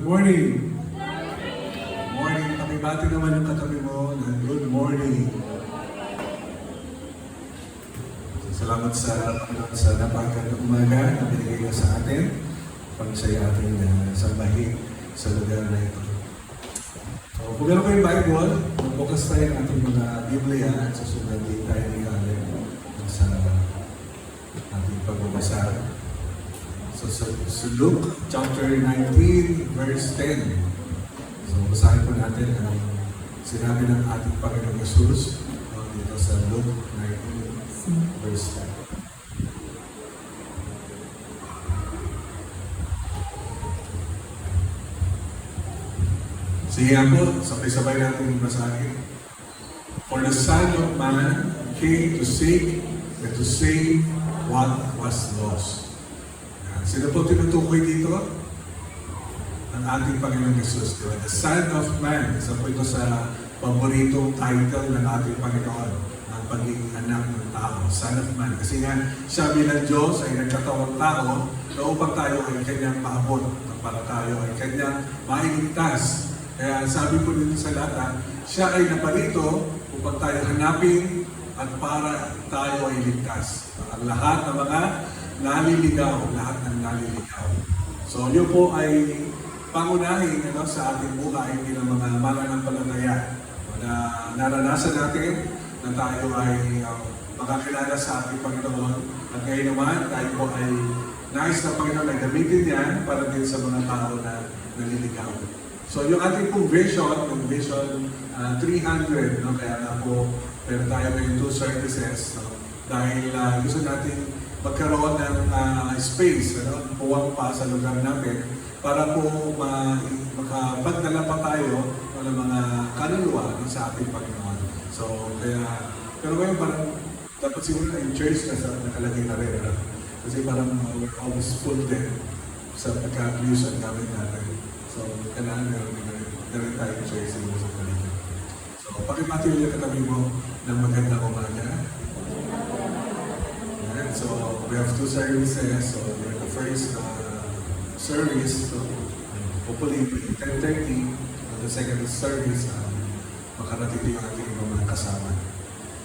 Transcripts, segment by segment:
Good morning! Good morning! Pakibati naman yung katabi mo na good morning! Salamat sa Panginoon sa napakagandang umaga na binigay niya sa atin pang siya ating sambahin sa lugar na ito. So, kung meron kayong Bible, magbukas tayo ng ating mga Biblia at susunod din tayo ni Allen sa ating pagbabasa. So, Luke chapter 19, verse 10. So, basahin po natin ang sinabi ng ating Panginoong Jesus dito sa Luke 19, verse 10. Sige nga po, sabay-sabay natin basahin. For the Son of Man came to seek and to save what was lost. Sino po tinutukoy dito? Ang ating Panginoong Jesus. Diba? The Son of Man. Isa po ito sa paboritong title ng ating Panginoon. Ang pagiging anak ng tao. Son of Man. Kasi nga, siya bilang Diyos ay nagkatawang tao na upang tayo ay kanyang maabot. Para tayo ay kanyang mailigtas. Kaya sabi po dito sa lata, siya ay naparito upang tayo hanapin at para tayo ay ligtas. Ang lahat ng mga naliligaw, lahat ng naliligaw. So, yun po ay pangunahin sa ating buhay bilang mga mananampalataya na naranasan natin na tayo ay makakilala sa ating Panginoon. At ngayon naman, tayo po ay nais na Panginoon ay gamitin yan para din sa mga tao na naliligaw. So, yung ating pong vision, yung vision 300, kaya nga po, pero tayo may 2 services, dahil gusto natin magkaroon ng space, puwang pa sa lugar namin para po makapagdala pa tayo ng mga kaluluwa sa ating Panginoon. So, kaya, pero ngayon parang dapat siguro na in church na nakalagay na rin. Kasi parang we're always full din sa pagka-abuse ang gamit natin. So, kailangan na rin tayo in church siguro sa paligid. So, pakipati ulit katabi mo ng magandang umaga. So, we have 2 services. So, we're the first service, so hopefully 10:30. And the second service, makarating yung ating mga kasama.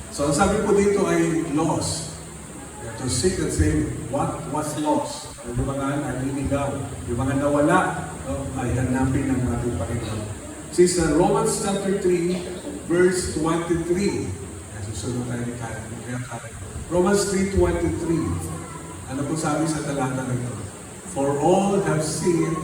So, ang sabi po dito ay lost. To seek and save what was lost. Yung mga naliligaw, yung mga nawala, ay hanapin ng ating Panginoon. This is Romans chapter 3, verse 23. Susunod tayo ni Karen. Romans 3:23. Ano po sabi sa talata na ito? For all have sinned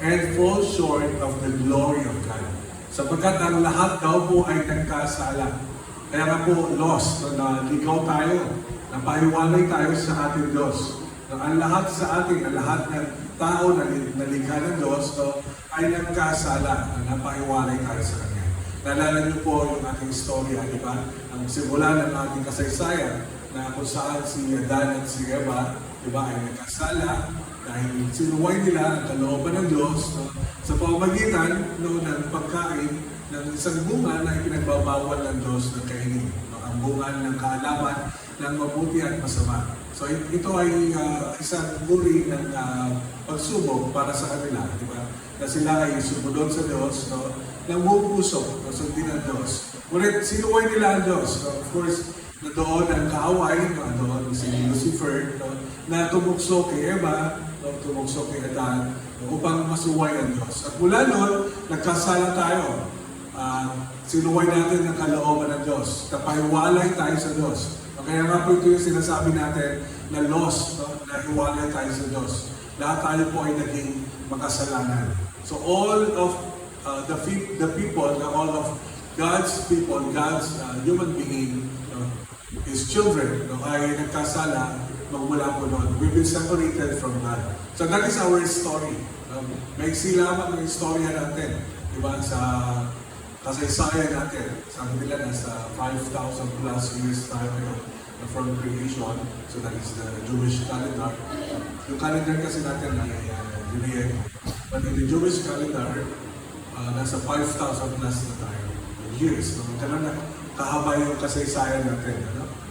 and fall short of the glory of God. Sapagkat ang lahat daw po ay nagkasala. Kaya nga po lost, naligaw tayo, napahiwalay tayo sa ating Diyos. Ang lahat sa atin, ang lahat ng tao na nalikha ng Diyos ay nagkasala, napahiwalay tayo sa Kanya. Naalala niyo po yung ating istorya, di ba? Ang simula ng ating kasaysayan na kung saan si Adan at si Eva, di ba, ay nagkasala dahil sinuway nila ang kalooban ng Diyos sa pamamagitan ng pagkain ng isang bunga na ipinagbabawal ng Diyos ng kainin. Ang bunga ng kaalaman ng mabuti at masama. So ito ay isang uri ng pagsubok para sa kanila, di ba? Na sila ay sumunod sa Diyos ng buong puso, sundin ang Diyos. Ngunit sinuway nila ang Diyos. Of course, na doon ang kaaway, doon si Lucifer, na tumukso kay Eva, tumukso kay Adan, upang masuway ang Diyos. At mula noon, nagkasala tayo. Sinuway natin ang kalooban ng Diyos. Napahiwalay tayo sa Diyos. Kaya nga po ito yung sinasabi natin na lost, na hiwalay tayo sa Diyos. Lahat tayo po ay naging makasalanan. So all of the people, all of God's people, God's human being, His children, ay nagkasala magmula po noon. We've been separated from God. So that is our story. Maiksi lamang ang istorya natin. Diba? Sa kasaysayan natin. Sabi nila nasa 5,000 plus years tayo from creation. So that is the Jewish calendar. Yung calendar kasi natin ay Judaism. But in the Jewish calendar, nasa 5,000 plus na tayo. Years. Kailan na kahaba yung kasaysayan natin.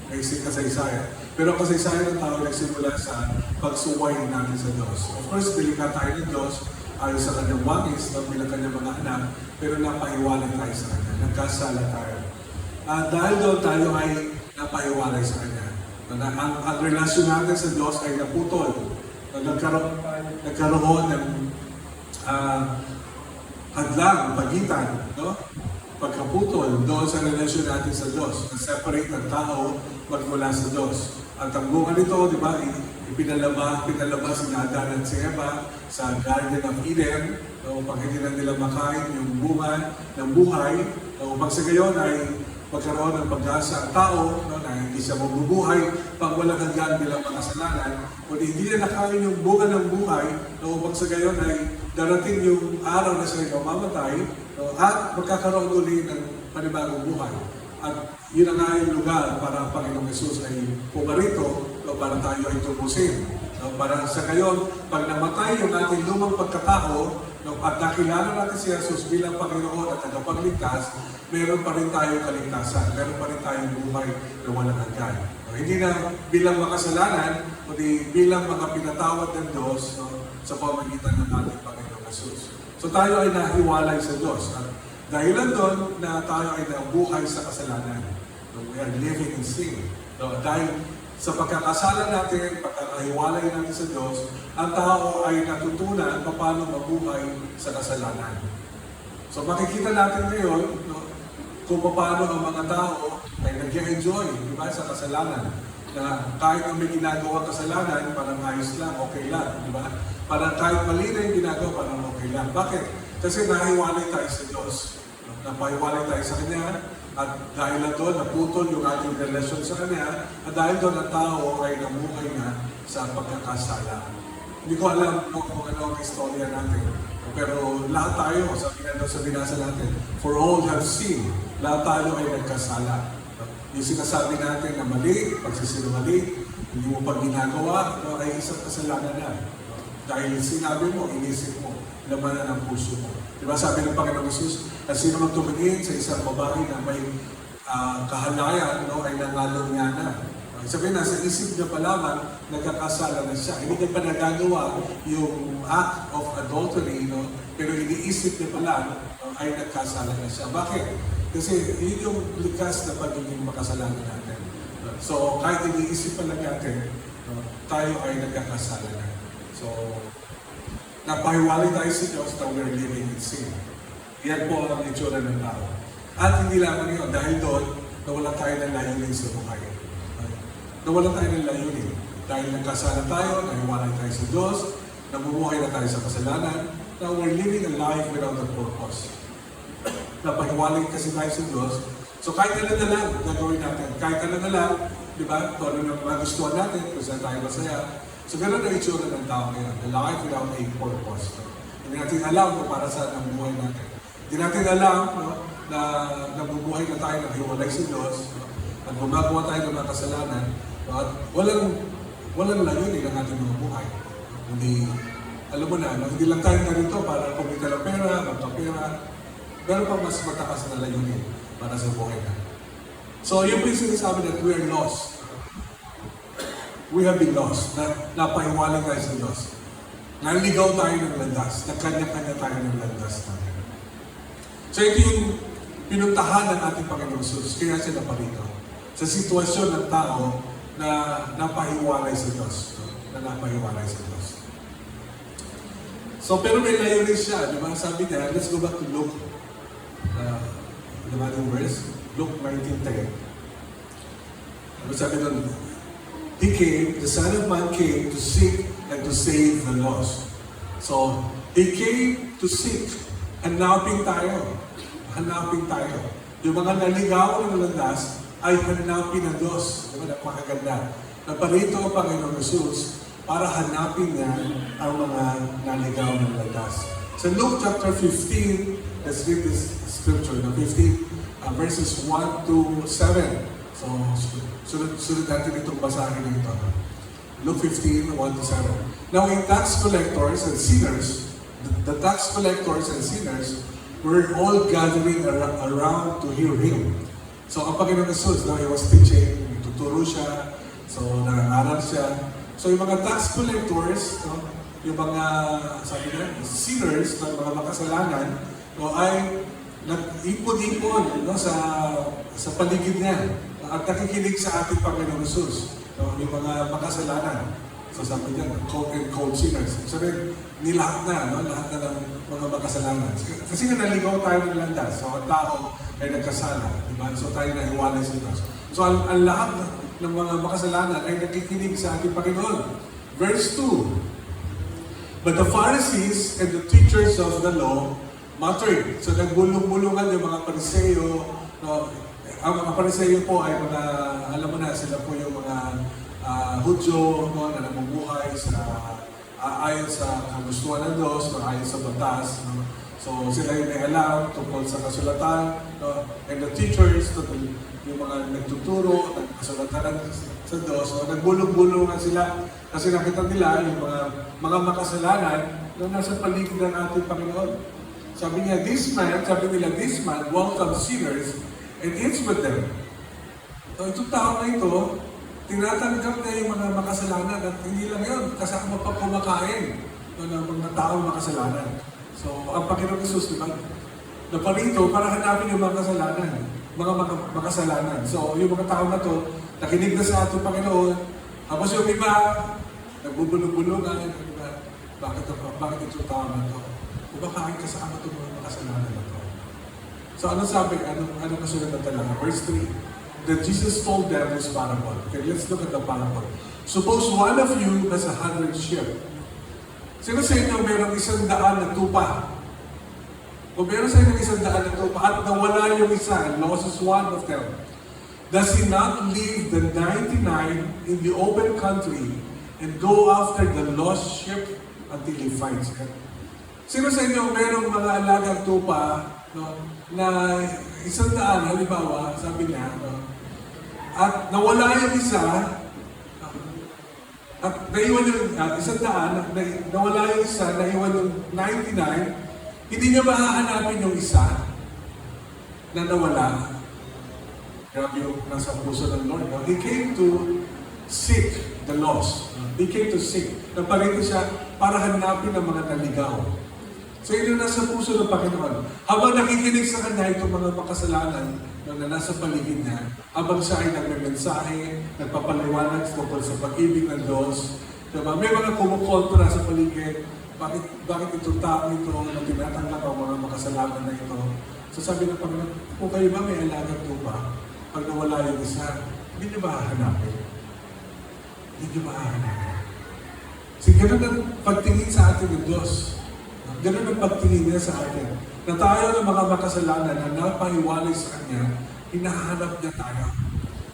Maiksi kasaysayan. Pero ang kasaysayan ng tao nagsimula sa pagsuway natin sa Diyos. Of course, delikata tayo ng Diyos ayon sa kanyang wangis, no, bilang kanyang mga anak, pero napahiwalay tayo sa kanya, nagkasala tayo. Dahil doon tayo ay napahiwalay sa kanya. Ang relasyon natin sa Diyos ay naputol. Nagkaroon ng hadlang, pagitan, no? Pagkaputol doon sa relasyon natin sa Diyos, na-separate ang tao magmula sa Diyos. At ang bunga nito, di ba, pinalabas si Adan at si Eva sa Garden of Eden, upang hindi na nila makain yung bunga ng buhay, upang sa gayon ay magkaroon ng pag-asa ang tao, no, na hindi siya mabubuhay pag walang hanggan bilang makasalanan, kundi hindi na nakain yung bunga ng buhay, no, upang sa gayon ay darating yung araw na siya mamamatay, no, at magkakaroon uli ng panibagong buhay. At yun ang nga yung lugar para ang Panginoong Jesus ay pumarito, no, para tayo ay tumusin. No, para sa gayon, pag namatay yung ating lumang pagkatao, no, at nakilala natin si Jesus bilang Panginoon at tagapagligtas, meron pa rin tayong kaligtasan, meron pa rin tayong buhay na walang hanggan. No, hindi na bilang makasalanan, kundi bilang mga pinatawad ng Diyos, no, sa pamagitan ng ating Panginoong Jesus. So tayo ay nahiwalay sa Diyos. At dahilan doon na tayo ay nabuhay sa kasalanan. No, we are living in sin. No, dahil sa pagkakasala natin, pagkakahiwalay natin sa Diyos, ang tao ay natutunan paano mabuhay sa kasalanan. So makikita natin ngayon, no, kung paano ang mga tao ay nag-enjoy, di ba, sa kasalanan. Na kahit ang may ginagawa kasalanan, parang ayos lang, okay lang, di ba? Parang kahit mali na yung ginagawa, parang okay lang. Bakit? Kasi nahiwalay tayo sa Diyos. Napahiwalay tayo sa Kanya, at dahil na doon, naputol yung ating relasyon sa Kanya, at dahil doon ang tao ay namuhay na sa pagkakasala. Hindi ko alam kung ano ang istorya natin. Pero lahat tayo, sabi nga sa binasa natin, for all have sinned, lahat tayo ay nagkasala. Yung sinasabi natin na mali, pagsisinungaling, hindi mo pag ginagawa, no, ay isang kasalanan na. Dahil sinabi mo, inisip mo, labanan ang puso mo. Diba sabi ng Panginoong Jesus, na sino mang tumingin sa isang babae na may kahalayan, no, ay nangalong niya na. Sabihin, nasa isip niya pa lamang, nagkakasala na siya. Hindi niya pa nagagawa yung act of adultery, no, pero iniisip niya pa lang, no, ay nagkasala na siya. Bakit? Kasi yun yung likas na pagiging makasalanan natin. So, kahit iniisip pa lang natin, no, tayo ay nagkakasala na. So, napahiwalay tayo sa Diyos na we're living in sin. Yan po ang itsura ng tao. At hindi lamang yun, dahil doon, nawalan tayo ng layunin sa buhay. Nawalan tayo ng layunin. Dahil nagkasala tayo, nahiwalay tayo sa Diyos, namumuhay na tayo sa kasalanan, now we're living a life without a purpose. Napahiwalay kasi tayo sa Diyos. So kahit ano na lang gagawin natin, kahit ano na lang, di ba, kung ano na magustuhan natin, kung saan tayo masaya. So gano'n ang itsura ng tao ngayon, a life without a purpose. Hindi natin alam kung para saan ang buhay natin. Hindi natin alam, no, na nabubuhay na tayo, naghiwalay sa Diyos, no, at gumagawa tayo ng mga kasalanan, no, at walang layunin ang ating mga buhay. Hindi, alam mo na, no, hindi lang tayo narito para kumita ng pera, magpapera, meron pa mas matakas na layunin para sa buhay na. So, yung po yung sinasabi that we are lost. We have been lost. Napahiwalay tayo sa Diyos. Naligaw tayo ng landas. Nagkanya-kanya tayo ng landas natin. So, ito yung pinuntahan ng ating Panginoong Jesus. Kaya siya naparito. Sa sitwasyon ng tao na napahiwalay sa Diyos. Na napahiwalay sa Diyos. So, pero may layunin siya. Di ba? Sabi niya, let's go back to Luke. The matter verse, Luke 19:10. Sabi doon, He came, the Son of Man came to seek and to save the lost. So, He came to seek. Hanapin tayo. Hanapin tayo. Yung mga naligaw ng landas ay hanapin ng Diyos. Diba? Napakaganda. Naparito ang Panginoong Jesus para hanapin niya ang mga naligaw ng landas. So, Luke chapter 15, let's read this scripture, no? 15, verses 1 to 7. So, sunod natin itong basahin nito. Luke 15, 1 to 7. Now, in tax collectors and sinners, the tax collectors and sinners were all gathering around to hear Him. So, ang Panginoong Jesus, no, He was teaching, tuturo siya, so nangangaral siya. So, yung mga tax collectors, no, yung mga, sabi na, sinners, ng mga makasalanan, no, ay nag-ipon-ipon, no, sa paligid niya at nakikinig sa ating Panginoon Jesus, no, yung mga makasalanan. So sabi niya, quote-and-quote sinners. Sabi, nilahat na, no, lahat na ng mga makasalanan. Kasi nga naligaw tayo ng landas. So ang tao ay nagkasala, di ba? So tayo na iwalay sa Diyos. So ang lahat ng mga makasalanan ay nakikinig sa ating Panginoon. Verse 2, but the Pharisees and the teachers of the law muttered. So nagbulong-bulungan yung mga Pariseo. No? Ang mga Pariseo po ay mga, alam mo na, sila po yung mga Hudyo, no, na namumuhay sa ayon sa kagustuhan ng Diyos, ayon sa batas. No? So sila yung may alam tungkol sa kasulatan, no? And the teachers, no, yung mga nagtuturo ng kasulatan sa Diyos, so nagbulong-bulungan sila kasi nakita nila yung mga makasalanan na nasa paligid ng ating Panginoon. Sabi nila, this man welcomes sinners and eats with them. So itong tao na ito, tinatanggap niya yung mga makasalanan at hindi lang yun, kasama pa kumakain ng mga taong makasalanan. So ang Panginoon Jesus, di ba? Naparito para hanapin yung mga kasalanan, mga makasalanan. So yung mga tao na to, nakinig na sa ating Panginoon, tapos yung iba, nagbubulong-bulungan, bakit itong tao na to? Kumakain kasama itong mga makasalanan na to. So ano sabi, ano kasunod na talaga? Verse 3. That Jesus told them this parable. Okay, let's look at the parable. Suppose one of you has 100 sheep. Sino sa inyo mayroong 100 na tupa? Kung meron sa inyo 100 na tupa at nawala yung isa and loses one of them, does he not leave the 99 in the open country and go after the lost sheep until he finds it? Sino sa inyo mayroong mga alagang tupa, no, na 100, halimbawa, sabi niya, no, at nawala yung isa, at naiwan yung 100, nawala yung isa, naiwan yung 99, hindi niya mahahanapin yung isa na nawala. Grabe yung nasa puso ng Lord. No? He came to seek the lost. He came to seek. Naparito siya para hanapin ang mga naligaw. So yun yung nasa puso ng Panginoon. Habang nakikinig sa Kanya itong mga makasalanan na nasa paligid niya, habang siya ay nagme-mensahe, nagpapaliwanag tungkol sa pag-ibig ng Diyos, diba? May mga kumukontra sa paligid, bakit itong tao ito na tinatanggap ang mga makasalanan na ito? So sabi ng Panginoon, kung kayo ba may alagang tupa, pag nawala yung isa, hindi niyo ba hahanapin? Hindi niyo ba hahanapin? Sige, ganun ang pagtingin sa atin ng Diyos. Ganun ang pagtingin niya sa atin. Na tayo ng mga makasalanan na napahiwalay sa Kanya, hinahanap niya tayo.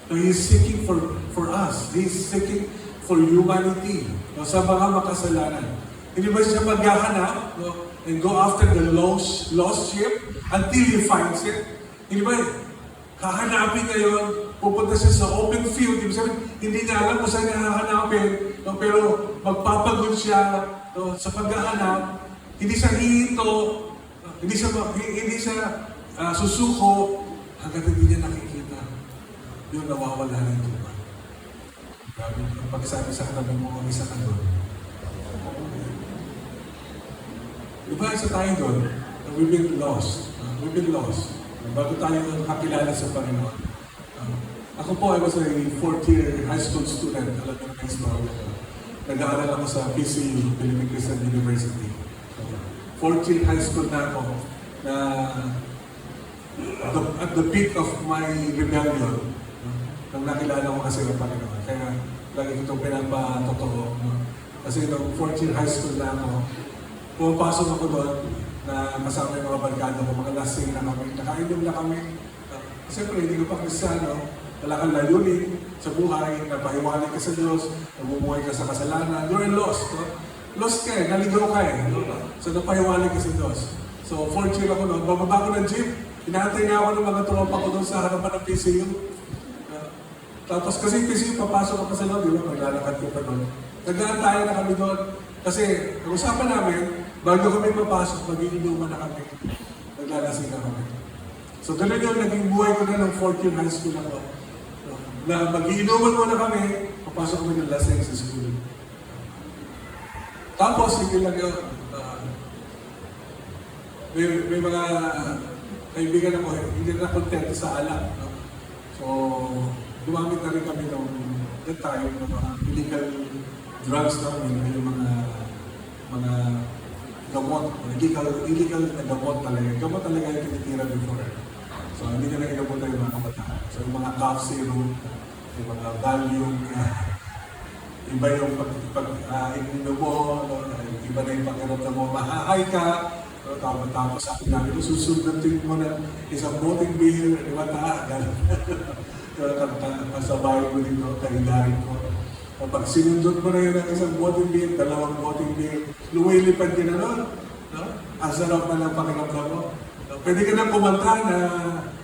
So He is seeking for us. He is seeking for humanity. No, sa mga makasalanan. Hindi ba siya maghahanap, no, and go after the lost sheep until He finds it? Hindi ba hahanapin niya yun, pupunta siya sa open field, ibig sabihin, hindi niya alam kung saan niya hahanapin, no, pero magpapagod siya, no, sa paghahanap. Hindi siya hihinto, hindi siya susuko hanggang hindi niya nakikita yung nawawala ng tupa. Grabe, ang pagsabi sa katabi mo, ang isa ka doon. Diba isa tayo doon? We've been lost. We've been lost. Bago tayo nakakilala sa Panginoon. Ako po, I was a fourth year high school student. Alam mo na story ko. Nag-aaral ako sa PCU, Philippine Christian University. Fourth year high school na ako, na at the peak of my rebellion, nang nakilala ko kasi ng Panginoon. Kaya lagi ko itong pinapatotoo. Kasi nung fourth year high school na ako, pumapasok ako doon na kasama yung mga barkada ko, mga lasing na kami, nakainom na kami. Siyempre, hindi ko pa Kristiyano, wala kang layunin sa buhay, napahiwalay ka sa Diyos, namumuhay ka sa kasalanan, you're lost. No? Lost ka eh, naligaw ka eh. So napahiwalay ka sa Diyos. So 4th year ako noon, bababa ko ng jeep, inaantay nga ako ng mga tropa ko doon sa harapan ng PCU. Tapos kasi PCU, papasok ako sa loob, di ba? Maglalakad ko pa doon. Nag-aantayan na kami doon. Kasi ang usapan namin, bago kami papasok, mag-iinuman na kami. Naglalasing na kami. So ganun yung naging buhay ko na ng 4th year high school ako. Na mag-iinuman muna kami, papasok kami ng lasing sa school. Tapos, hindi lang yun. May mga kaibigan ako, hindi na kontento sa alak. No? So, gumamit na rin kami ng that time ng mga illegal drugs namin, yung mga gamot, illegal na gamot talaga. Gamot talaga yung tinitira before. So, hindi na inabot yung mga kabataan. So, yung mga cough syrup, yung mga Valium, iba yung pag-inom mo, iba na yung pakiramdam mo, mahahay ka, tapos ako namin, susundutin mo na isang boting beer, di ba ta? Kasabay mo dito, kahilahin ko. Kapag sinundot mo na yun ang isang boting beer, dalawang boting beer, lumilipad ka na nun. No? Ang sarap na lang pakiramdam mo. Pwede ka na kumanta na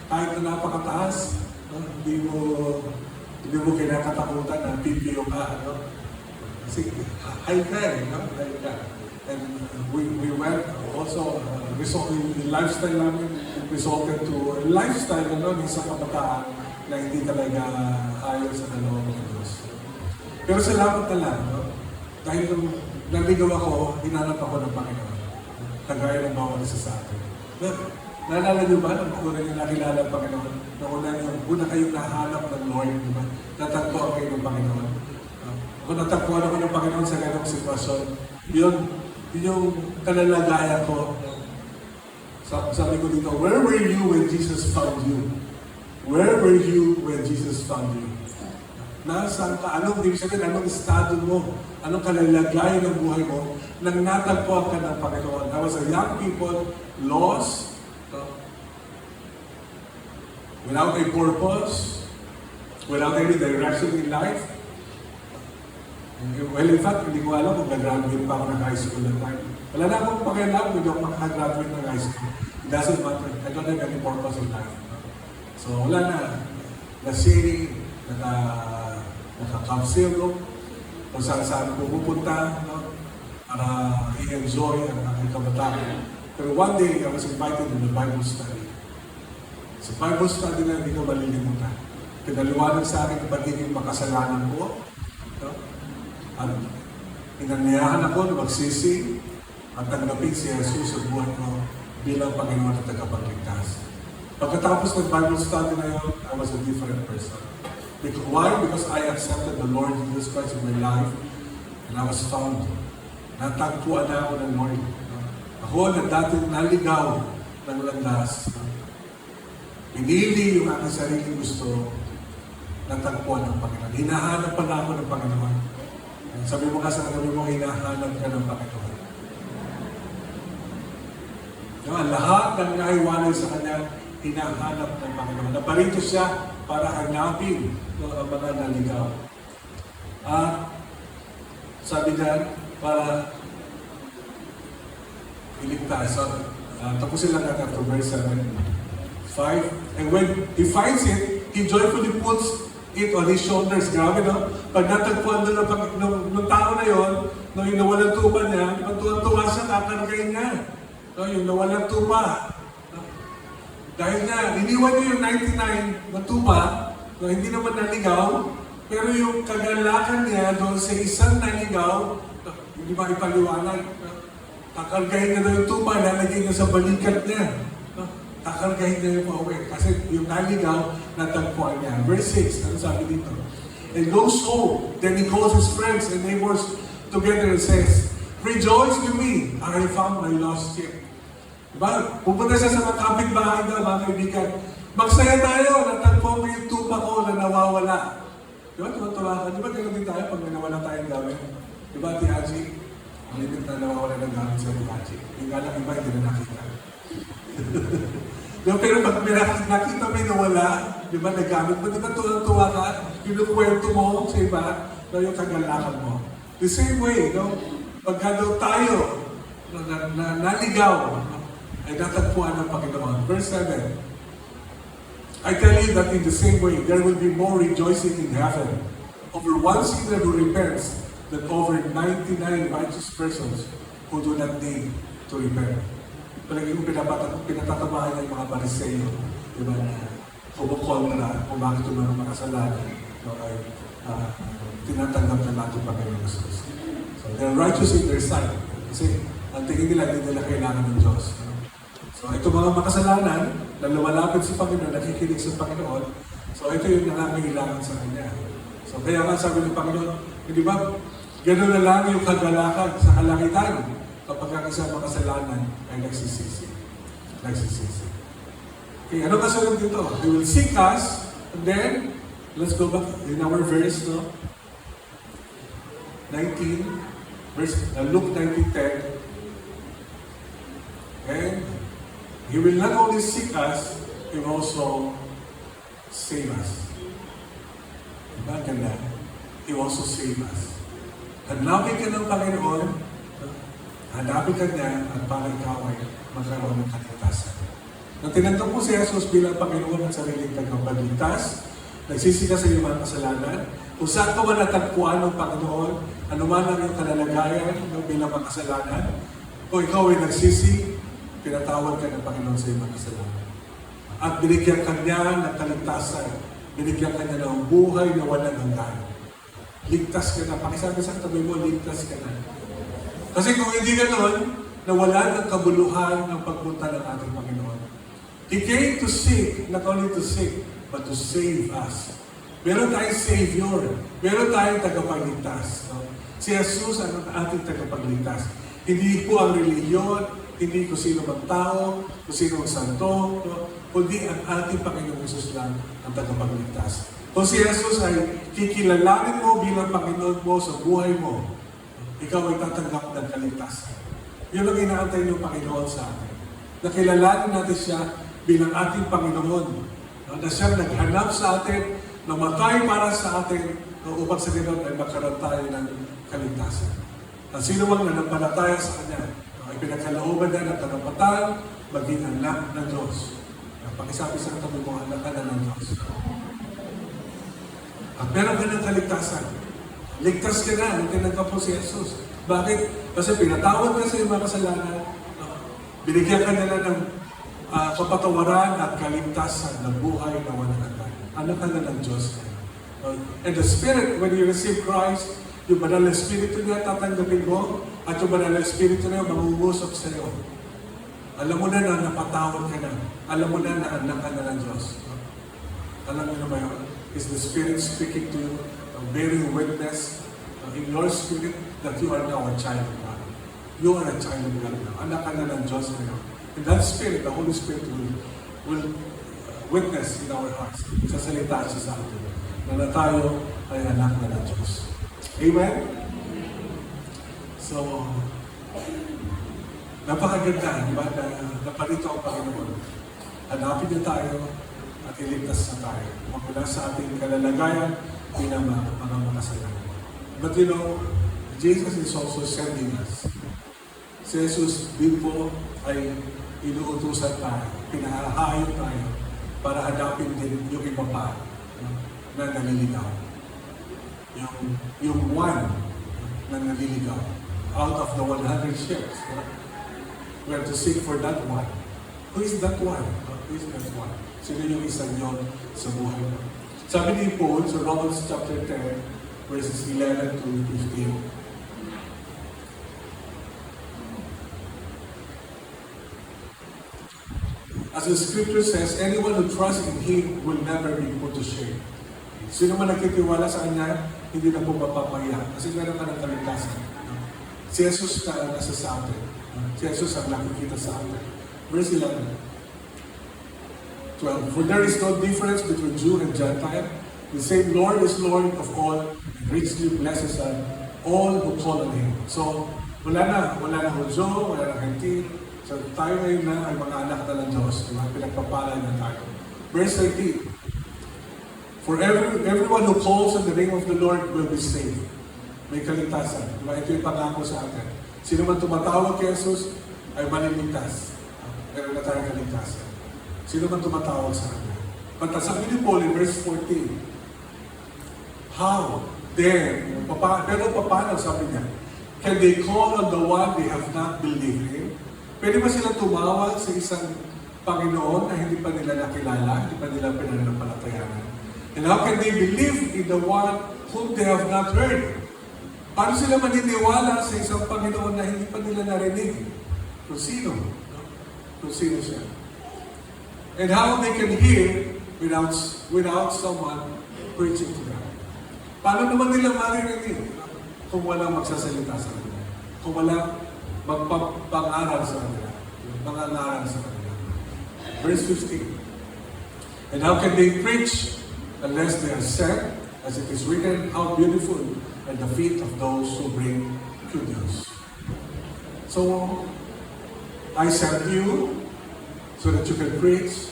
kahit na napakataas, no? Hindi mo kinakatakutan na pipiyo ka. No? Kasi high ka eh, no? High ka. And we went also, yung lifestyle namin resulted to a lifestyle na nun, isang kabataan na hindi talaga ayaw sa kalooban ng Diyos. Pero salamat na lang, no? Dahil nung naligaw ako, hinanap ako ng Panginoon. Kagaya ng bawat isa sa atin. Naalala niyo ba, nung una niyo nakilala ang Panginoon, nung una kayong nahanap ng Lord, di ba? Natagpuan kayo ng Panginoon. Kung natagpuan ako ng Panginoon sa ganong sitwasyon, yun yung kalalagayan ko. Sabi ko dito, where were you when Jesus found you? Where were you when Jesus found you? Nasaan ka? Anong ibig sabihin? Anong estado mo? Anong kalalagayan ng buhay mo nang natagpuan ka ng Panginoon? I was a young people, lost, without a purpose, without any direction in life. Well, in fact, hindi ko alam kung nag-graduate pa ako ng high school at time. Wala na akong pakialam kung ako makagraduate ng high school. It doesn't matter. I don't have any purpose in life. So, wala na. Lasing, naka-cough syrup, kung saan pupunta, no? Para i-enjoy ang aking kabataan. Pero one day, I was invited to the Bible study. Sa Bible study na hindi ko malilimutan. Pinaliwanag sa akin ang pagiging makasalanan ko. No? At inanyayahan ako na magsisi at tanggapin si Jesus sa buhay ko bilang Panginoon at tagapagligtas. Pagkatapos ng Bible study na yun, I was a different person. Why? Because I accepted the Lord Jesus Christ in my life and I was found. Natagpuan na ako ng Lord. Ako na dati naligaw ng landas. Pinili yung aking sariling gusto, natagpuan ng Panginoon. Hinahanap pa na ako ng Panginoon. Sabi mo ka sa kagabi mo, hinahanap ka ng Panginoon. Lahat ng nahiwalay sa Kanya, hinahanap ng Panginoon. Naparito siya para hanapin ang mga naligaw. At sabi niya, para iligtas. Tapusin lang natin after verse 7. 5. And when he finds it, he joyfully puts it on his shoulders. Grabe, no? Pag natagpuan doon ng tao na yon, no, yung nawalang tupa niya, magtuwa siya, kakargayin niya. No, yung nawalang tupa. No? Dahil na, iniwan niya yung 99 na tupa, no, hindi naman naligaw, pero yung kagalakan niya doon sa isang naligaw, no, hindi ba ipaliwanag? No? Kakargayin niya doon yung tupa, lalagay niya sa balikat niya. No? Kakargahin niya yung pauwi. Kasi yung naligaw, natagpuan niya. Verse 6, ano sabi dito? And goes home. Then he calls his friends and neighbors together and says, rejoice with me, I found my lost sheep. Diba? Pupunta siya sa mga kapitbahay daw, mga kaibigan. Magsaya tayo, natagpuan ko yung tupa ko na nawawala. Diba? Tuwa-tuwa ka. Diba gano'n din tayo pag may nawala tayong gamit? Diba, Ate Haji? Ang limit na nawawala ng gamit sa Ate Haji. Yung galang iba, hindi na nakita. No, pero pag nakita mo yung nawala, di ba, nagamit mo, di ba tuwa ka, kinukwento mo sa iba, no, yung kagalakan mo. The same way, no, pagka daw tayo, no, naligaw, no, ay natagpuan ng Panginoon. Verse 7, I tell you that in the same way, there will be more rejoicing in heaven over one sinner who repents than over 99 righteous persons who do not need to repent. Palagi kong pinatatabahan ng mga Pariseyo, di ba, na kumukontra kung bakit yung mga makasalanan ay tinatanggap na natin Panginoon Jesus. So, they're righteous in their sight. Kasi ang tingin nila, hindi nila kailangan ng Diyos. So, ito mga makasalanan na lumalapit sa Panginoon, nakikinig sa Panginoon, so ito yung nangangailangan sa Kanya. So, kaya nga sabi ng Panginoon, hindi ba, gano'n na lang yung kagalakan sa kalangitan kapag ang isang makasalanan ay nagsisisi. Nagsisisi. Okay, ano kasunod dito? They will seek us, and then, let's go back in our verse, no? 19, Luke 19:10. And He will not only seek us, He will also save us. Diba? Ganda. He will also save us. Hanapin ka ng Panginoon, hanapin ka niya, at para ikaw ay magkaroon ng kaligtasan. Nang tinanggap mo si Jesus bilang Panginoon at sariling tagapagligtas, nagsisika sa iyong mga kasalanan, kung saan ka man natagpuan ng Panginoon, anuman ang iyong kalalagayan bilang mga kasalanan, kung ikaw ay nagsisi, pinatawad ka ng Panginoon sa iyong mga kasalanan. At binigyan ka niya ng kaligtasan, binigyan ka niya ng buhay na walang hanggan. Ligtas ka na. Pakisabi sa tabi mo, ligtas ka na. Kasi kung hindi ganoon, nawala ng kabuluhan ng pagpunta ng ating Panginoon. He came to seek, not only to seek, but to save us. Meron tayong Savior. Meron tayong tagapagligtas. No? Si Jesus ang ating tagapagligtas. Hindi po ang reliyon, hindi kung sino mang tao, kung sino ang santo, no? Kundi ang ating Panginoong Jesus lang ang tagapagligtas. Kung si Jesus ay kikilalanin mo bilang Panginoon mo sa buhay mo, ikaw ay tatanggap ng kaligtasan. Yun ang inaantay ng Panginoon sa atin. Nakilalanin natin siya bilang ating Panginoon. Na siyang naghanap sa atin, namatay para sa atin, upang sa ganoon ay magkaroon tayo ng kaligtasan. At sino mang nanampalataya sa Kanya, ay pinagkalooban na ng karapatan, maging anak ng Diyos. Pakisabi sa katabi mo, anak ka na ng Diyos. At meron ka ng kaligtasan. Ligtas ka na, nung tinanggap mo si Jesus. Bakit? Kasi pinatawad ka sa iyong mga kasalanan, binigyan ka nila ng kapatawaran at kaligtasan ng buhay na walang hanggan. Anak ka na ng Diyos. And the Spirit, when you receive Christ, yung banal na Espiritu niya tatanggapin mo, at yung banal na Espiritu niya mangungusap sa iyo. Alam mo na na napatawad ka na. Alam mo na na anak ka na ng Diyos. Alam mo na ba yun? Is the Spirit speaking to you, bearing witness in your spirit that you are now a child of God. You are a child of God now. Anak ka na ng Diyos ngayon. And that Spirit, the Holy Spirit will witness in our hearts. Sasalita siya sa atin na tayo ay anak na ng Diyos. Amen? So, napakaganda, di ba? Naparito ang Panginoon. Hanapin niyo tayo at iligtas na tayo. Magmula sa ating kalalagayan bilang mga makasalanan. But you know, Jesus is also sending us. Si Jesus din po ay inuutusan tayo, pinahahayon tayo para hanapin din yung iba pa na naliligaw. Yung one na naliligaw. Out of the 100 ships, we have to seek for that one. Who is that one? Who is that one? Sino yung isang yun sa buhay mo? Sabi ni Paul sa Romans chapter 10, verses 11 to 15. As the scripture says, anyone who trusts in Him will never be put to shame. Sino man nagtitiwala sa Kanya, hindi na po mapapaya. Kasi meron ka ng kaligtasan. Si Jesus na nasa sa atin. Si Jesus ang nakikita sa atin. Verse 11. 12. For there is no difference between Jew and Gentile. The same Lord is Lord of all, and richly blesses all who call on Him. So, wala na Hudyo, wala na Gentil. So, tayo ngayon na ay mga anak na ng Diyos. Pinagpapalay na tayo. Verse 13. For everyone who calls on the name of the Lord will be saved. May kaligtasan. Diba? Ito yung pangako sa atin. Sino man tumatawag kay Jesus ay maliligtas. Meron na tayong kaligtasan. Sino man tumatawag sa atin. But sabi ni Paul in verse 14, how? Then, pero paano sabi niya? Can they call on the one they have not believed in? Pwede ba sila tumawag sa isang Panginoon na hindi pa nila nakilala, hindi pa nila pinanampalatayanan? And how can they believe in the one whom they have not heard? Paano sila maniniwala sa isang Panginoon na hindi pa nila narinig? Kung sino? No? Kung sino siya? And how they can hear without someone preaching to them? Paano naman nila maririnig kung walang magsasalita sa kanila? Kung walang magpapang-aral sa kanila? Pangangaral sa kanila. Verse 15. And how can they preach unless they are sent? As it is written, how beautiful are the feet of those who bring good news. So, I sent you so that you can preach,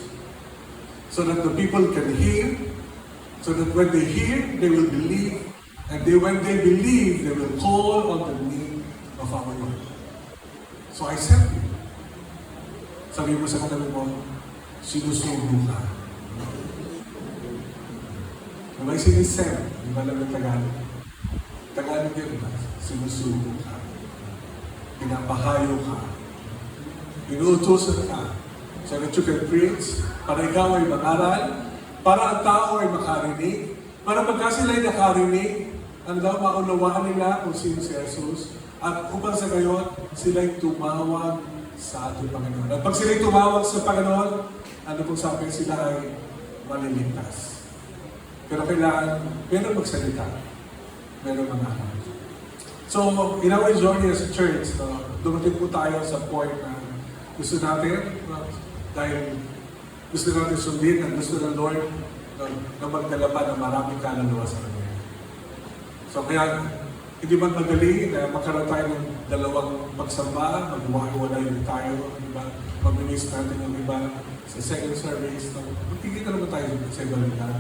so that the people can hear, so that when they hear, they will believe, and when they believe, they will call on the name of our Lord. So I sent you. Sabi mo sa katabi mo, sinusubo ka. May sinisend, di ba lang yung Tagalog? Tagalog yun ba? Sinusubo ka. Pinapahayo ka. Inuutosan ka. So that you can preach, para ikaw ay mag-aral, para ang tao ay makarinig, para pagka sila ay nakarinig, ang daw maunawaan nila kung sino si Jesus, at upang sa gayon, sila ay tumawag sa ating Panginoon. At pag sila ay tumawag sa Panginoon, ano pong sabi, sila ay maliligtas. Pero kailangan, meron magsalita, meron mangaral. So, in our journey as a church, dumating po tayo sa point na gusto natin, dahil gusto natin sundin ang gusto ng Lord na magdala pa ng maraming kaluluwa sa Kanya. So, kaya, hindi man madali na magkaroon tayo ng dalawang pagsamba, magwahiwalay tayo, diba? Mag-minis natin yung iba sa second service. Magkikita naman tayo sa iba nila.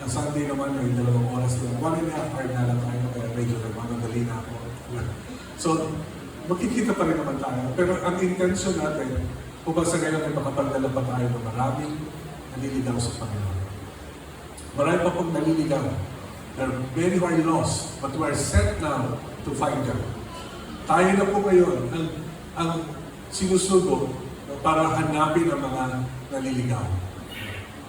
Ang Sunday naman ay 2 oras lang. 1.5 hour na lang tayo, kaya medyo madali na ako. So, makikita pa rin naman tayo. Pero ang intention natin, upang sa ngayon ay makapagdala pa tayo ng maraming naliligaw sa Panginoon. Marami pa pong naliligaw. There are many who are lost, but we are sent now to find them. Tayo na po ngayon ang sinusugo para hanapin ang mga naliligaw.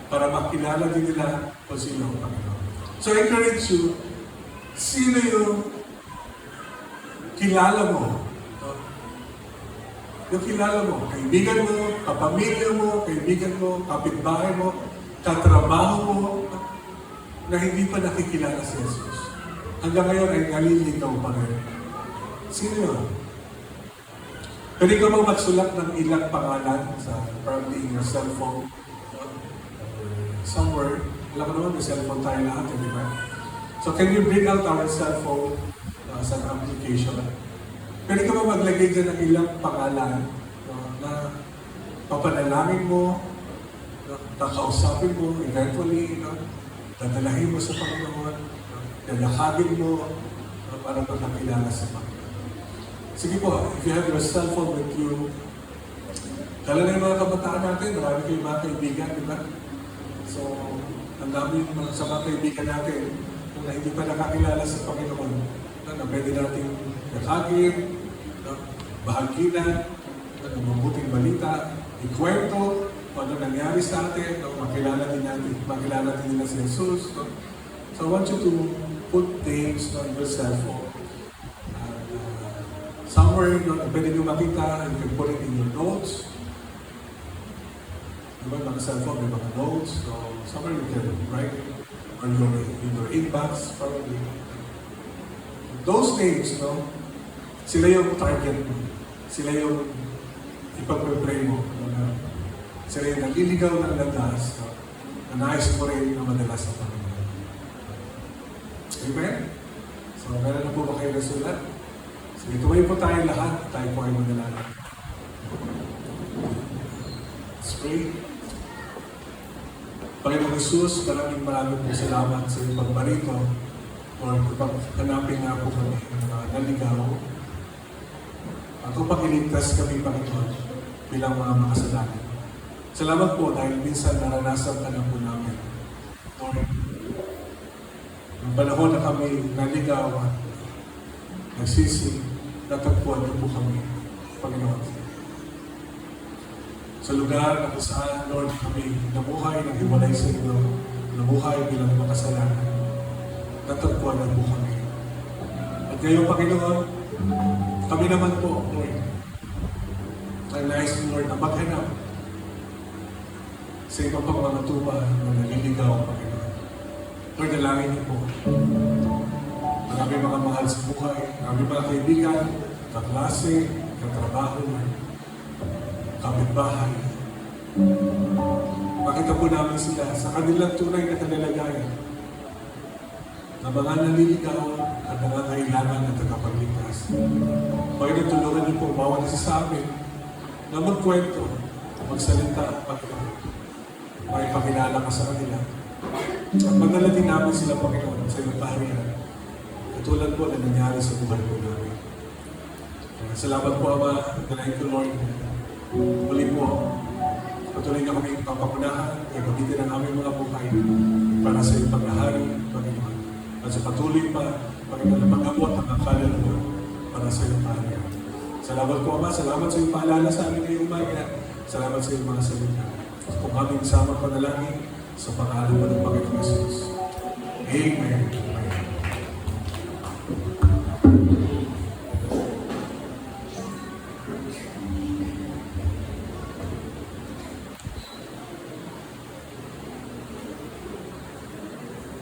Para makilala din nila kung sino ang Panginoon. So I encourage you, sino yung kilala mo? Yung kilala mo, kaibigan mo, kapamilya mo, kaibigan mo, kapitbahay mo, katrabaho mo, na hindi pa nakikilala si Jesus. Hanggang ngayon ay naliligaw pa rin. Sino yun? Pwede ka bang magsulat ng ilang pangalan sa probably in your cellphone? Somewhere, alam mo naman, may cellphone tayo lahat, di ba? So can you bring out our cellphone as an application? Pwede ka ba maglagay dyan ng ilang pangalan na papanalangin mo, kakausapin mo, eventually, dadalahin mo sa Panginoon, lalakagin mo, para pagkakilala sa Panginoon. Sige po, if you have your cellphone with you, kala na yung mga kabataan natin, marami kayong mga kaibigan, di ba? So, ang dami yung mga sa mga kaibigan natin kung na hindi pa nakakilala sa Panginoon, na pwede natin nakagin, bahaginan, mabuting balita, ikwento, kung ano nangyari sa atin, makilala din nila si Jesus. So I want you to put names on your cellphone. Somewhere, pwede nyo makita, you can put it in your notes. Diba, mga cellphone, may mga notes. So, somewhere you can write it. Or in your inbox, probably. Those names, sila yung target mo. Sila yung ipag-pray mo. Sila yung naliligaw ng landas na nais mo rin na madalas sa Panginoon. Amen? So, meron na po ba kayo nasulat? So, ituloy po tayo lahat. Tayo po ay manalangin. Let's pray. Panginoong Jesus, maraming po salamat sa iyong pagbarito. Lord, kapag hanapin nga po kami ng naligaw, at upang iligtas kami, Panginoon, bilang mga makasalanan. Salamat po dahil minsan naranasan ka na po namin. Lord, ang panahon na kami naligaw at nagsisi, natagpuan niyo po kami, Panginoon. Sa lugar na kung saan, Lord, kami nabuhay, naghiwalay sa inyo, nabuhay bilang makasalanan. Natagpuan na po kami. At ngayon, Panginoon, kami naman po, Lord, ang nais mo, Lord, na maghanap sa iba pang mga tupa na naliligaw, Panginoon. Lord, dalangin niyo po. Marami mga mahal sa buhay, marami mga kaibigan, kaklase, katrabaho, kapitbahay. Makita po namin sila sa kanilang tunay na kanalagayan na mga naliligaw at nangangailangan ng tagapagligtas. Panginoon, tulungan niyo po bawat isa sa amin na magkwento, magsalita, Panginoon. May pakilala ka sa kanila. At magdala din namin sila, Panginoon, sa iyong kaharian. Katulad po na nangyari sa buhay po namin. Salamat po, Ama. Dalahin ko, Lord. Muli po, patuloy na kami papakunahan at gamitin ang aming mga buhay para sa iyong paghahari, Panginoon. At sa patuloy pa, Panginoon, na pag-abot ang kaluluwa para sa iyong kaharian. Salamat po, Ama. Salamat sa iyong paalala sa amin ngayong umaga. Salamat sa iyong mga salita. Kung aming sama panalangin sa pangalan mo ng Panginoon Jesus. Amen.